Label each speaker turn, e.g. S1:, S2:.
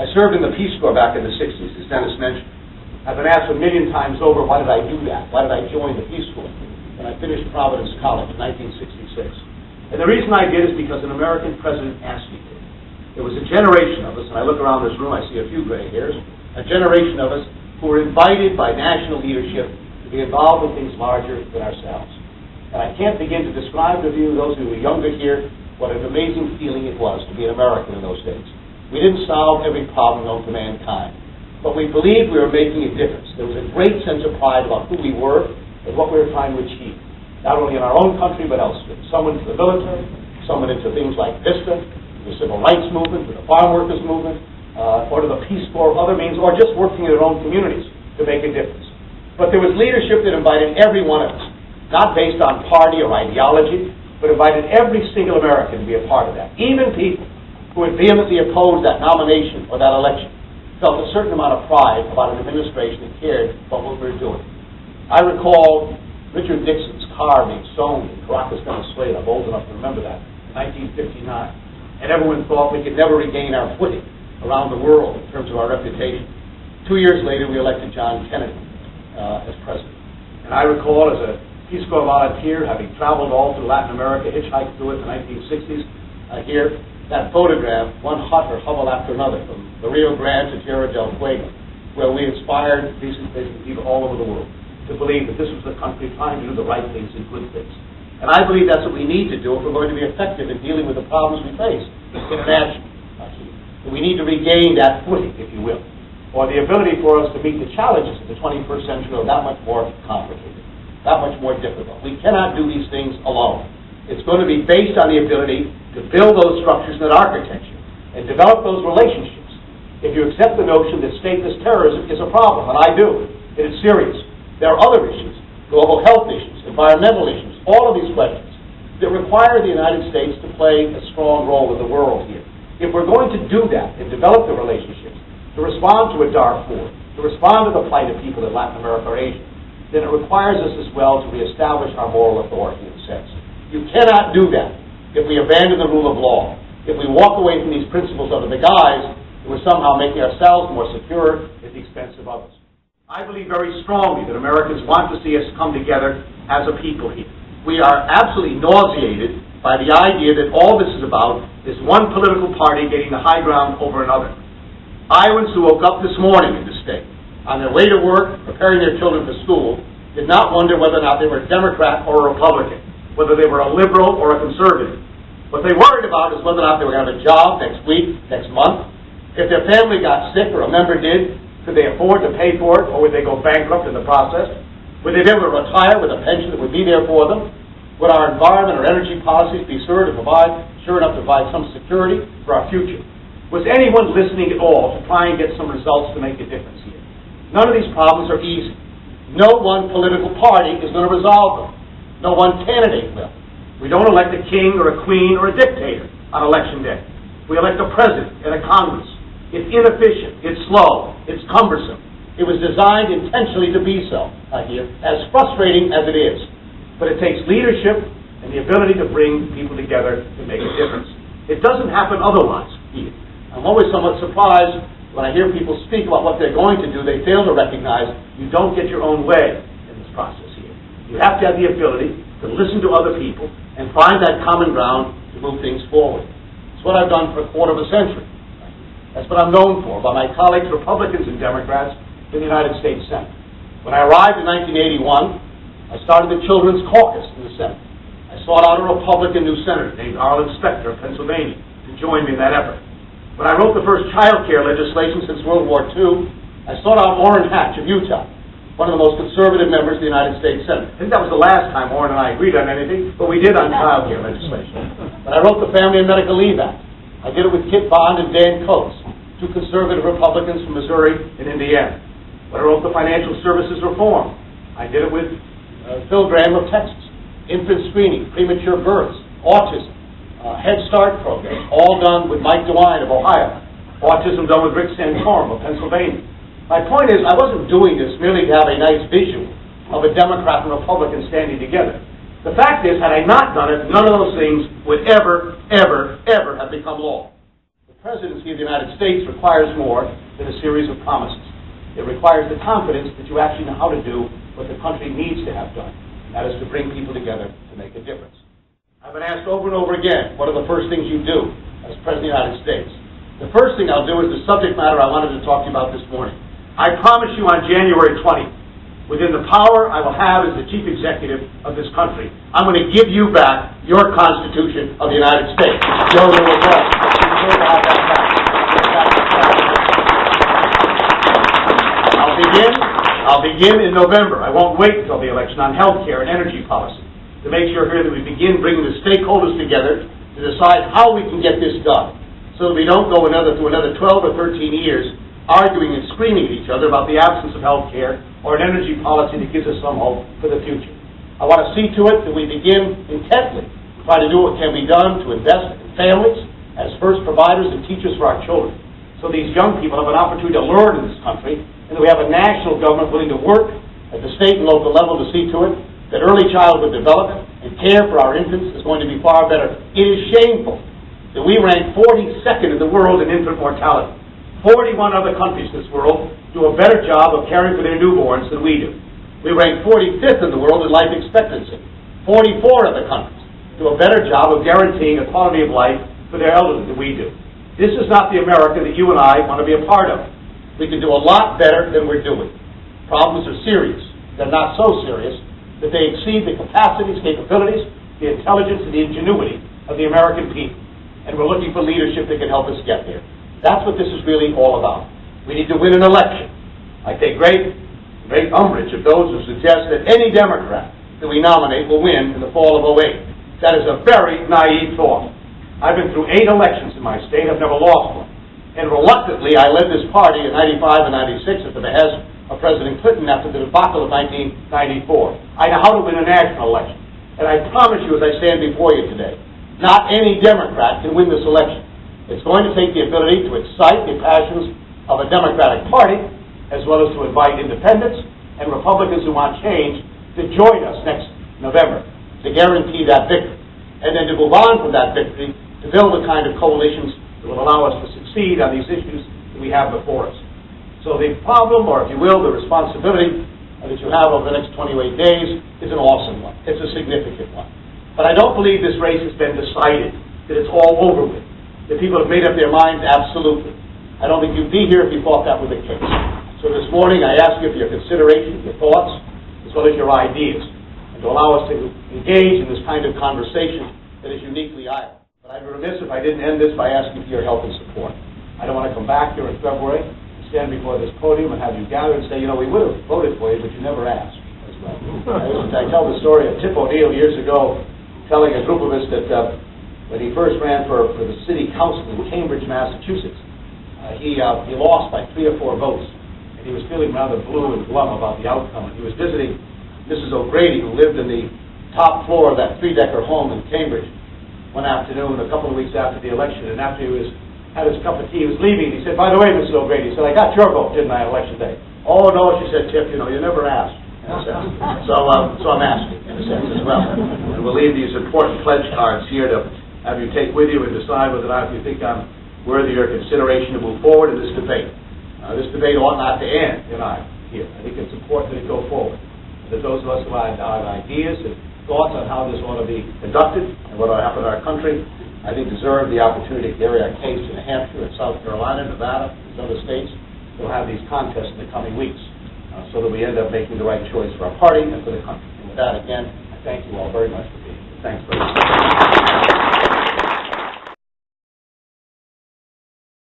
S1: I served in the Peace Corps back in the 60s, as Dennis mentioned. I've been asked a million times over, why did I do that? Why did I join the Peace Corps? And I finished Providence College in 1966. And the reason I did is because an American president asked me to. There was a generation of us, and I look around this room, I see a few gray hairs, a generation of us who were invited by national leadership to be involved in things larger than ourselves. And I can't begin to describe to you, those who were younger here, what an amazing feeling it was to be an American in those days. We didn't solve every problem known to mankind, but we believed we were making a difference. There was a great sense of pride about who we were and what we were trying to achieve, not only in our own country but elsewhere. Some went into the military, some went into things like VISTA, the civil rights movement, to the farm workers movement, or to the Peace Corps, other means, or just working in their own communities to make a difference. But there was leadership that invited every one of us, not based on party or ideology, but invited every single American to be a part of that. Even people who had vehemently opposed that nomination or that election felt a certain amount of pride about an administration that cared about what we were doing. I recall Richard Nixon's car being stolen in Caracas, Venezuela. I'm old enough to remember that, in 1959. And everyone thought we could never regain our footing around the world in terms of our reputation. 2 years later, we elected John Kennedy as president. And I recall, as a Peace Corps volunteer, having traveled all through Latin America, hitchhiked through it in the 1960s, here, that photograph, one hut or hovel after another, from the Rio Grande to Tierra del Fuego, where we inspired decent people all over the world to believe that this was the country trying to do the right things and good things. And I believe that's what we need to do if we're going to be effective in dealing with the problems we face internationally. We need to regain that footing, if you will, or the ability for us to meet the challenges of the 21st century are that much more complicated, that much more difficult. We cannot do these things alone. It's going to be based on the ability to build those structures and that architecture and develop those relationships. If you accept the notion that stateless terrorism is a problem, and I do, it is serious. There are other issues, global health issues, environmental issues, all of these questions that require the United States to play a strong role in the world here. If we're going to do that and develop the relationships, to respond to a Darfur, to respond to the plight of people in Latin America or Asia, then it requires us as well to reestablish our moral authority in a sense. You cannot do that if we abandon the rule of law, if we walk away from these principles under the guise that we're somehow making ourselves more secure at the expense of others. I believe very strongly that Americans want to see us come together as a people here. We are absolutely nauseated by the idea that all this is about is one political party getting the high ground over another. Iowans who woke up this morning in this state, on their way to work, preparing their children for school, did not wonder whether or not they were a Democrat or a Republican, whether they were a liberal or a conservative. What they worried about is whether or not they were going to have a job next week, next month. If their family got sick or a member did, could they afford to pay for it, or would they go bankrupt in the process? Would they be able to retire with a pension that would be there for them? Would our environment or energy policies be sure enough to provide some security for our future? Was anyone listening at all to try and get some results to make a difference here? None of these problems are easy. No one political party is going to resolve them. No one candidate will. We don't elect a king or a queen or a dictator on election day. We elect a president and a Congress. It's inefficient, it's slow, it's cumbersome. It was designed intentionally to be so, as frustrating as it is. But it takes leadership and the ability to bring people together to make a difference. It doesn't happen otherwise, either. I'm always somewhat surprised when I hear people speak about what they're going to do. They fail to recognize you don't get your own way in this process here. You have to have the ability to listen to other people and find that common ground to move things forward. It's what I've done for a quarter of a century. That's what I'm known for by my colleagues, Republicans and Democrats, in the United States Senate. When I arrived in 1981, I started the Children's Caucus in the Senate. I sought out a Republican new senator named Arlen Specter of Pennsylvania to join me in that effort. When I wrote the first child care legislation since World War II, I sought out Orrin Hatch of Utah, one of the most conservative members of the United States Senate. I think that was the last time Orrin and I agreed on anything, but we did on child care legislation. But I wrote the Family and Medical Leave Act. I did it with Kit Bond and Dan Coates, two conservative Republicans from Missouri and Indiana. When I wrote the Financial Services Reform, I did it with Phil Graham of Texas. Infant screening, premature births, autism, Head Start programs, all done with Mike DeWine of Ohio. Autism done with Rick Santorum of Pennsylvania. My point is, I wasn't doing this merely to have a nice visual of a Democrat and Republican standing together. The fact is, had I not done it, none of those things would ever have become law. The presidency of the United States requires more than a series of promises. It requires the confidence that you actually know how to do what the country needs to have done. And that is to bring people together to make a difference. I've been asked over and over again, what are the first things you do as President of the United States? The first thing I'll do is the subject matter I wanted to talk to you about this morning. I promise you on January 20th, within the power I will have as the chief executive of this country, I'm going to give you back your Constitution of the United States. Your little book. I'll begin in November. I won't wait until the election on health care and energy policy to make sure here that we begin bringing the stakeholders together to decide how we can get this done so that we don't go through another 12 or 13 years arguing and screaming at each other about the absence of health care or an energy policy that gives us some hope for the future. I want to see to it that we begin intently to try to do what can be done to invest in families as first providers and teachers for our children, so these young people have an opportunity to learn in this country, and that we have a national government willing to work at the state and local level to see to it that early childhood development and care for our infants is going to be far better. It is shameful that we rank 42nd in the world in infant mortality. 41 other countries in this world do a better job of caring for their newborns than we do. We rank 45th in the world in life expectancy. 44 other countries do a better job of guaranteeing a quality of life for their elderly than we do. This is not the America that you and I want to be a part of. We can do a lot better than we're doing. Problems are serious. They're not so serious that they exceed the capacities, capabilities, the intelligence, and the ingenuity of the American people. And we're looking for leadership that can help us get there. That's what this is really all about. We need to win an election. I take great umbrage of those who suggest that any Democrat that we nominate will win in the fall of 2008. That is a very naive thought. I've been through 8 elections in my state. I've never lost one. And reluctantly, I led this party in 95 and 96 at the behest of President Clinton after the debacle of 1994. I know how to win a national election. And I promise you, as I stand before you today, not any Democrat can win this election. It's going to take the ability to excite the passions of a Democratic Party, as well as to invite independents and Republicans who want change to join us next November to guarantee that victory. And then to move on from that victory to build the kind of coalitions that will allow us to succeed on these issues that we have before us. So the problem, or if you will, the responsibility that you have over the next 28 days is an awesome one. It's a significant one. But I don't believe this race has been decided, that it's all over with, that people have made up their minds absolutely. I don't think you'd be here if you thought that was the case. So this morning I ask you for your consideration, your thoughts, as well as your ideas, and to allow us to engage in this kind of conversation that is uniquely Iowa. But I'd be remiss if I didn't end this by asking for your help and support. I don't want to come back here in February and stand before this podium and have you gather and say, you know, we would have voted for you, but you never asked. I tell the story of Tip O'Neill years ago telling a group of us that when he first ran for the city council in Cambridge, Massachusetts, he lost by 3 or 4 votes. And he was feeling rather blue and glum about the outcome. And he was visiting Mrs. O'Grady, who lived in the top floor of that 3-decker home in Cambridge, one afternoon, a couple of weeks after the election, and after he had his cup of tea, he was leaving. He said, "By the way, Mrs. O'Grady," he said, "I got your vote, didn't I, on election day?" "Oh, no," she said, "Tip, you know, you never asked," in a sense. So I'm asking, in a sense, as well. And we'll leave these important pledge cards here to have you take with you and decide whether or not you think I'm worthy of your consideration to move forward in this debate. This debate ought not to end tonight here. I think it's important that it go forward. That those of us who have ideas and thoughts on how this ought to be conducted and what ought to happen in our country, I think deserve the opportunity to carry our case in New Hampshire and South Carolina, Nevada, and other states that will have these contests in the coming weeks so that we end up making the right choice for our party and for the country. And with that, again, I thank you all very much for being here. Thanks very much.